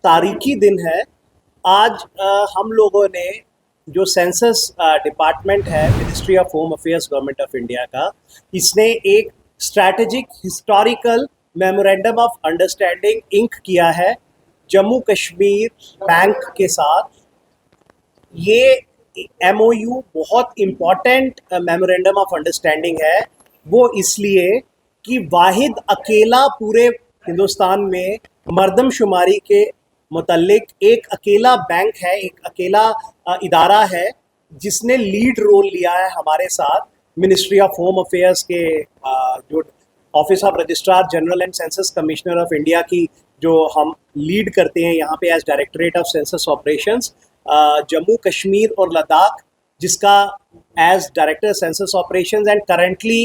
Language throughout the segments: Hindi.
तारीखी दिन है। आज हम लोगों ने जो सेंसस डिपार्टमेंट है, ministry of home affairs, government of India का, इसने एक strategic historical memorandum of understanding ink किया है जम्मू कश्मीर बैंक के साथ। ये एमओयू बहुत इम्पॉर्टेंट मेमोरेंडम ऑफ अंडरस्टैंडिंग है। वो इसलिए कि वाहिद अकेला पूरे हिंदुस्तान में मर्दमशुमारी के मुतल्लिक एक अकेला बैंक है, एक अकेला इदारा है जिसने लीड रोल लिया है हमारे साथ। मिनिस्ट्री ऑफ होम अफेयर्स के जो office of registrar general and census commissioner of India की जो हम लीड करते हैं यहाँ पे as directorate of census operations, Jammu Kashmir और लद्दाख जिसका as director census operations and currently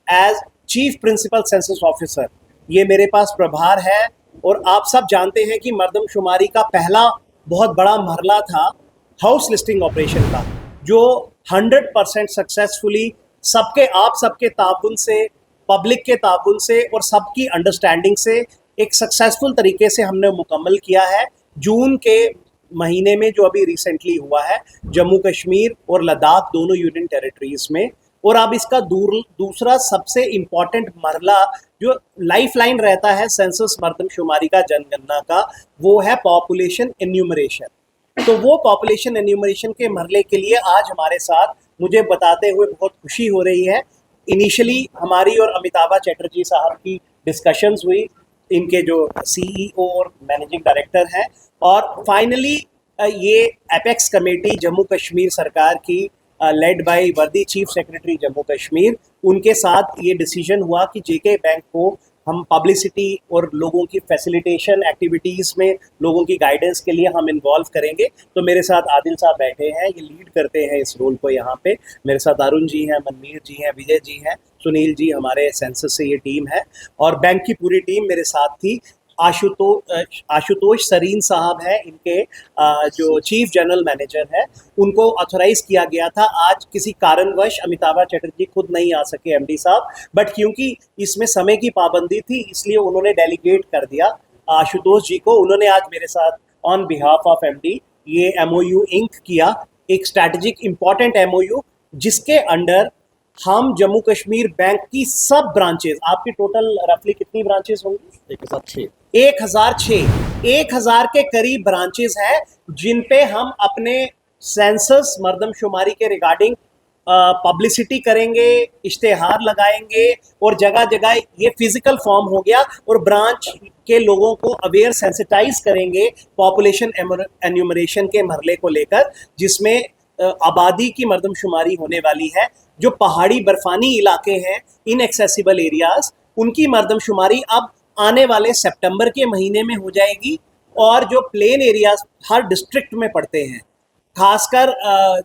as chief principal census officer ये मेरे पास प्रभार है। और आप सब जानते हैं कि मर्दमशुमारी का पहला बहुत बड़ा मरला था हाउस लिस्टिंग ऑपरेशन का, जो 100% सक्सेसफुली सबके ताउन से, पब्लिक के ताउन से और सबकी अंडरस्टैंडिंग से एक सक्सेसफुल तरीके से हमने मुकम्मल किया है। जून के महीने में जो अभी रिसेंटली हुआ है जम्मू कश्मीर और लद्दाख दोनों यूनियन टेरिटरीज में। और अब इसका दूसरा सबसे इम्पॉर्टेंट मरला जो लाइफ लाइन रहता है सेंसस मर्दमशुमारी का, जनगणना का, वो है पॉपुलेशन एन्यूमरेशन। तो वो पॉपुलेशन एन्यूमरेशन के मरले के लिए आज हमारे साथ मुझे बताते हुए बहुत खुशी हो रही है। इनिशियली हमारी और अमिताभा चैटर्जी साहब की डिस्कशंस हुई, इनके जो सीईओ और मैनेजिंग डायरेक्टर हैं, और फाइनली ये एपेक्स कमेटी जम्मू कश्मीर सरकार की लेड बाय वर्दी चीफ सेक्रेटरी जम्मू कश्मीर, उनके साथ ये डिसीजन हुआ कि जेके बैंक को हम पब्लिसिटी और लोगों की फैसिलिटेशन एक्टिविटीज़ में लोगों की गाइडेंस के लिए हम इन्वॉल्व करेंगे। तो मेरे साथ आदिल साहब बैठे हैं, ये लीड करते हैं इस रोल को यहाँ पे। मेरे साथ अरुण जी हैं, मनमीर जी हैं, विजय जी हैं, सुनील जी हमारे सेंसस से ये टीम है, और बैंक की पूरी टीम मेरे साथ थी। आशुतोष सरीन साहब हैं, इनके जो चीफ जनरल मैनेजर है, उनको ऑथोराइज किया गया था। आज किसी कारणवश अमिताभा चैटर्जी खुद नहीं आ सके एमडी साहब, बट क्योंकि इसमें समय की पाबंदी थी इसलिए उन्होंने डेलीगेट कर दिया आशुतोष जी को। उन्होंने आज मेरे साथ ऑन बिहाफ ऑफ एमडी ये एमओयू इंक किया, एक स्ट्रैटेजिक इम्पॉर्टेंट एमओयू जिसके अंडर हम जम्मू कश्मीर बैंक की सब ब्रांचेस, आपकी टोटल रफली कितनी ब्रांचेस होंगी? 1006 के करीब ब्रांचेस हैं जिन पे हम अपने सेंसस मर्दमशुमारी के रिगार्डिंग पब्लिसिटी करेंगे, इश्तेहार लगाएंगे, और जगह जगह ये फिजिकल फॉर्म हो गया और ब्रांच के लोगों को अवेयर सेंसिटाइज करेंगे पॉपुलेशन एन्यूमरेशन के मरले को लेकर, जिसमें आबादी की मर्दमशुमारी होने वाली है। जो पहाड़ी बर्फानी इलाके हैं, इनएक्सेसिबल एरियाज, उनकी मर्दमशुमारी अब आने वाले सितंबर के महीने में हो जाएगी। और जो प्लेन एरियाज हर डिस्ट्रिक्ट में पड़ते हैं, खासकर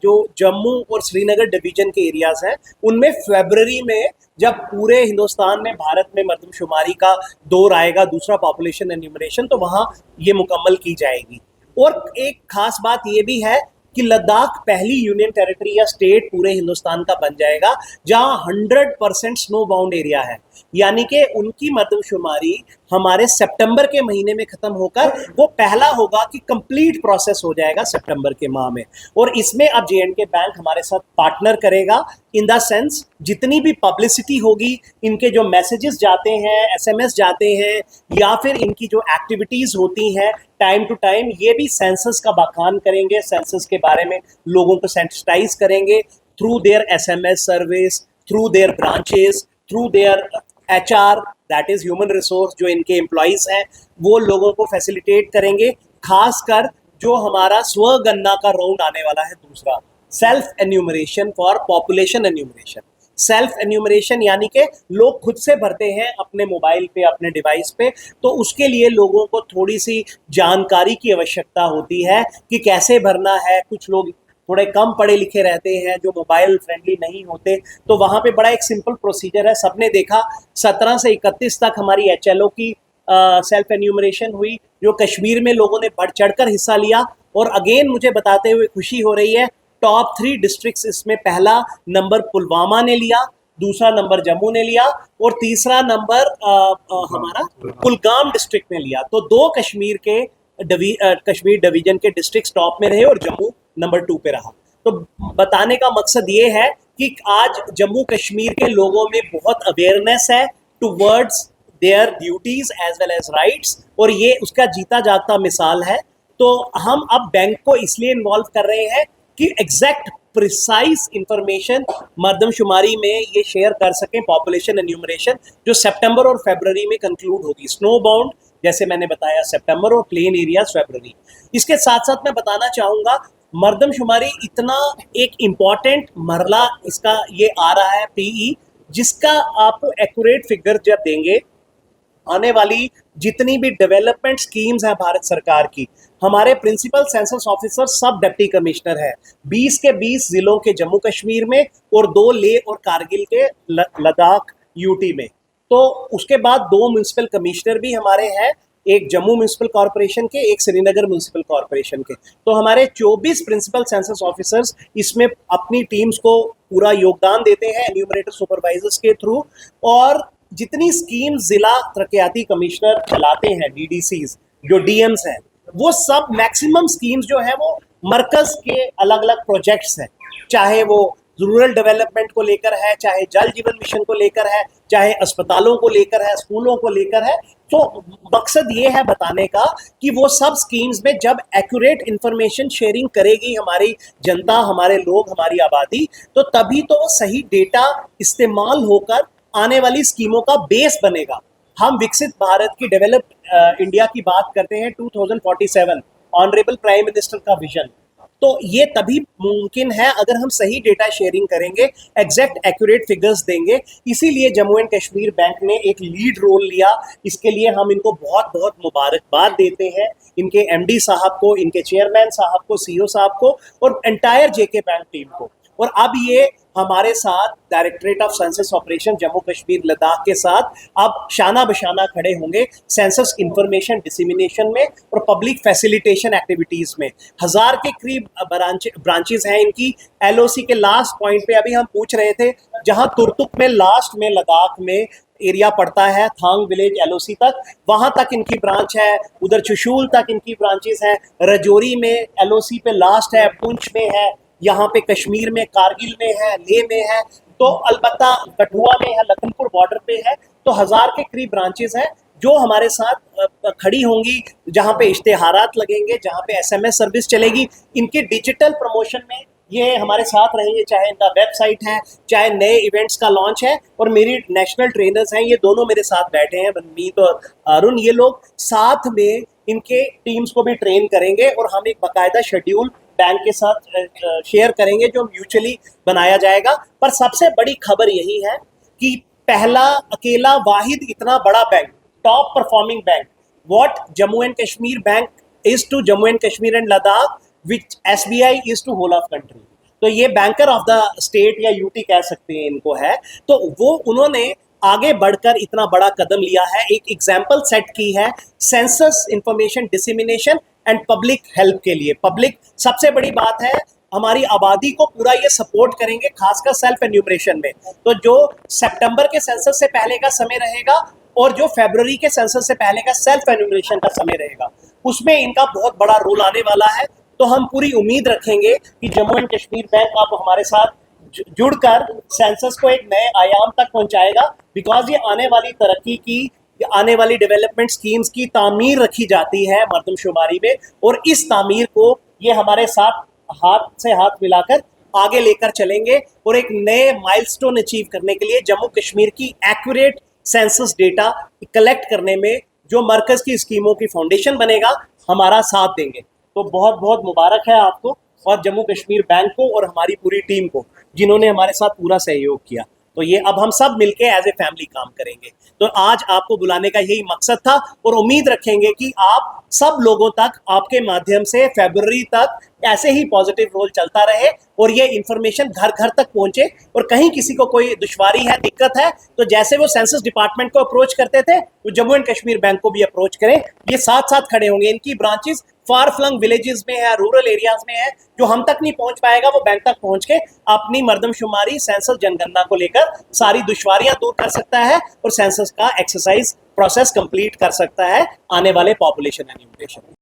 जो जम्मू और श्रीनगर डिवीजन के एरियाज हैं, उनमें फरवरी में जब पूरे हिंदुस्तान में, भारत में मर्दमशुमारी का दौर आएगा, दूसरा पॉपुलेशन एन्यूमरेशन, तो वहाँ ये मुकम्मल की जाएगी। और एक खास बात ये भी है कि लद्दाख पहली यूनियन टेरिटरी या स्टेट पूरे हिंदुस्तान का बन जाएगा जहां 100% स्नो बाउंड एरिया है, यानी कि उनकी मर्दमशुमारी हमारे सितंबर के महीने में खत्म होकर वो पहला होगा कि कंप्लीट प्रोसेस हो जाएगा सितंबर के माह में। और इसमें अब जे&के बैंक हमारे साथ पार्टनर करेगा इन द सेंस जितनी भी पब्लिसिटी होगी, इनके जो मैसेजेस जाते हैं, एसएमएस जाते हैं, या फिर इनकी जो एक्टिविटीज होती हैं टाइम टू टाइम, ये भी सेंसस का बखान करेंगे, सेंसस के बारे में लोगों को सेंसिटाइज करेंगे through their SMS service, through their branches, through their HR, that is human resource, जो इनके एम्प्लॉइज हैं वो लोगों को फैसिलिटेट करेंगे। खासकर जो हमारा स्वगणना का राउंड आने वाला है दूसरा, self enumeration for population enumeration. Self enumeration यानी कि लोग खुद से भरते हैं अपने मोबाइल पे, अपने डिवाइस पे, तो उसके लिए लोगों को थोड़ी सी जानकारी की आवश्यकता होती है कि कैसे भरना है। कुछ लोग थोड़े कम पढ़े लिखे रहते हैं जो मोबाइल फ्रेंडली नहीं होते, तो वहाँ पे बड़ा एक सिंपल प्रोसीजर है। सबने देखा 17 से 31 तक हमारी एचएलओ की सेल्फ एन्यूमरेशन हुई, जो कश्मीर में लोगों ने बढ़ चढ़कर हिस्सा लिया। और अगेन मुझे बताते हुए खुशी हो रही है, टॉप 3 डिस्ट्रिक्ट्स इसमें पहला नंबर पुलवामा ने लिया, दूसरा नंबर जम्मू ने लिया और तीसरा नंबर हमारा कुलगाम डिस्ट्रिक्ट ने लिया। तो 2 कश्मीर के कश्मीर डिवीजन के डिस्ट्रिक्ट टॉप में रहे और जम्मू नंबर 2 पे रहा। तो बताने का मकसद ये है कि आज जम्मू कश्मीर के लोगों में बहुत अवेयरनेस है towards their duties as well as rights, और ये उसका जीता जागता मिसाल है। तो हम अब बैंक को इसलिए इन्वॉल्व कर रहे हैं कि एग्जैक्ट प्रिसाइज इंफॉर्मेशन मर्दमशुमारी में ये शेयर कर सकें, पॉपुलेशन एन्यूमरेशन जो सितंबर और फरवरी में कंक्लूड होगी। स्नो बाउंड जैसे मैंने बताया सितंबर और प्लेन एरियाज फरवरी। इसके साथ साथ मैं बताना चाहूँगा मर्दमशुमारी इतना एक इम्पॉर्टेंट मरला इसका ये आ रहा है पीई, जिसका आपको एक्यूरेट फिगर जब देंगे आने वाली जितनी भी डेवलपमेंट स्कीम्स हैं भारत सरकार की, हमारे प्रिंसिपल सेंसस ऑफिसर सब डिप्टी कमिश्नर है 20 के 20 जिलों के जम्मू कश्मीर में और 2 लेह और कारगिल के लद्दाख यूटी में। तो उसके बाद 2 म्यूनिसिपल कमिश्नर भी हमारे हैं, एक जम्मू म्यूनिसिपल कॉरपोरेशन के, एक श्रीनगर म्यूनिसिपल कॉरपोरेशन के। तो हमारे 24 प्रिंसिपल सेंसस ऑफिसर्स इसमें अपनी टीम्स को पूरा योगदान देते हैं एन्यूमरेटर सुपरवाइजर्स के थ्रू। और जितनी स्कीम जिला तरक्याती कमिश्नर चलाते हैं, डीडीसीज जो डीएम्स हैं, वो सब मैक्सिमम स्कीम्स जो है वो मरकज के अलग अलग प्रोजेक्ट्स हैं, चाहे वो रूरल डेवलपमेंट को लेकर है, चाहे जल जीवन मिशन को लेकर है, चाहे अस्पतालों को लेकर है, स्कूलों को लेकर है। तो मकसद ये है बताने का कि वो सब स्कीम्स में जब एक्यूरेट इंफॉर्मेशन शेयरिंग करेगी हमारी जनता, हमारे लोग, हमारी आबादी, तो तभी तो सही डेटा इस्तेमाल होकर आने वाली स्कीमों का बेस बनेगा। हम विकसित भारत की, डेवलप्ड इंडिया की बात करते हैं 2047 ऑनरेबल प्राइम मिनिस्टर का विजन। तो ये तभी मुमकिन है अगर हम सही डेटा शेयरिंग करेंगे, एग्जैक्ट एक्यूरेट फिगर्स देंगे। इसीलिए जम्मू एंड कश्मीर बैंक ने एक लीड रोल लिया। इसके लिए हम इनको बहुत बहुत मुबारकबाद देते हैं, इनके एमडी साहब को, इनके चेयरमैन साहब को, सीईओ साहब को और एंटायर जेके बैंक टीम को। और अब ये हमारे साथ directorate of census operation Jammu Kashmir Ladakh के साथ अब शाना बशाना खड़े होंगे सेंसस इंफॉर्मेशन डिसिमिनेशन में और पब्लिक फैसिलिटेशन एक्टिविटीज में। 1000 के करीब ब्रांचेस हैं इनकी। एलओसी के लास्ट पॉइंट पे अभी हम पूछ रहे थे, जहां तुर्तुक में लास्ट में लद्दाख में एरिया पड़ता है थांग विलेज एलओसी तक, वहां तक इनकी ब्रांच है। उधर चुशूल तक इनकी ब्रांचेस हैं। रजौरी में एलओसी पे लास्ट है, पुंछ में है, यहाँ पे कश्मीर में कारगिल में है, लेह में है, तो अलबत्ता कठुआ में है, लखनपुर बॉर्डर पे है। तो 1000 के करीब ब्रांचेस हैं जो हमारे साथ खड़ी होंगी, जहाँ पे इश्तेहारात लगेंगे, जहाँ पे एसएमएस सर्विस चलेगी। इनके डिजिटल प्रमोशन में ये हमारे साथ रहेंगे, चाहे इनका वेबसाइट है, चाहे नए इवेंट्स का लॉन्च है। और मेरी नेशनल ट्रेनर्स हैं, ये दोनों मेरे साथ बैठे हैं, मनमीत और अरुण, ये लोग साथ में इनके टीम्स को भी ट्रेन करेंगे और हम एक बाकायदा शेड्यूल बैंक के साथ शेयर करेंगे जो म्यूचुअली बनाया जाएगा। पर सबसे बड़ी खबर यही है कि पहला अकेला वाहिद इतना बड़ा bank, top performing bank, what Jammu and Kashmir bank is to Jammu and Kashmir and Ladakh, which SBI is to whole of country. तो ये बैंकर ऑफ द स्टेट या यूटी कह सकते हैं इनको है। तो वो उन्होंने आगे बढ़कर इतना बड़ा कदम लिया है, एक एग्जाम्पल सेट की है census information dissemination and public help के लिए। पब्लिक सबसे बड़ी बात है, हमारी आबादी को पूरा ये सपोर्ट करेंगे, खासकर सेल्फ एन्यूमरेशन में। तो जो सितंबर के सेंसस से पहले का समय रहेगा और जो फरवरी के सेंसस से पहले का सेल्फ एन्यूमरेशन का समय रहेगा, उसमें इनका बहुत बड़ा रोल आने वाला है। तो हम पूरी उम्मीद रखेंगे कि जम्मू एंड कश्मीर बैंक आप हमारे साथ जुड़कर सेंसस को एक नए आयाम तक पहुंचाएगा, बिकॉज ये आने वाली तरक्की की, आने वाली डेवलपमेंट स्कीम्स की तामीर रखी जाती है मर्दमशुमारी में। और इस तामीर को ये हमारे साथ हाथ से हाथ मिलाकर आगे लेकर चलेंगे और एक नए माइलस्टोन अचीव करने के लिए जम्मू कश्मीर की एक्यूरेट सेंसस डेटा कलेक्ट करने में जो मरकज की स्कीमों की फाउंडेशन बनेगा, हमारा साथ देंगे। तो बहुत बहुत मुबारक है आपको और जम्मू कश्मीर बैंक को और हमारी पूरी टीम को, जिन्होंने हमारे साथ पूरा सहयोग किया। तो ये अब हम सब मिलके एज ए फैमिली काम करेंगे। तो आज आपको बुलाने का यही मकसद था और उम्मीद रखेंगे कि आप सब लोगों तक, आपके माध्यम से फरवरी तक ऐसे ही पॉजिटिव रोल चलता रहे और ये इंफॉर्मेशन घर घर तक पहुंचे। और कहीं किसी को कोई दुश्वारी है, दिक्कत है, तो जैसे वो सेंसस डिपार्टमेंट को अप्रोच करते थे, वो जम्मू एंड कश्मीर बैंक को भी अप्रोच करें। ये साथ साथ खड़े होंगे। इनकी ब्रांचेस फार फ्लंग विलेजेस में है, रूरल एरियाज में है, जो हम तक नहीं पहुंच पाएगा वो बैंक तक पहुंच के अपनी मर्दमशुमारी, सेंसस जनगणना को लेकर सारी दुश्वारियां दूर कर सकता है और सेंसस का एक्सरसाइज प्रोसेस कंप्लीट कर सकता है आने वाले पॉपुलेशन एन्यूमरेशन में।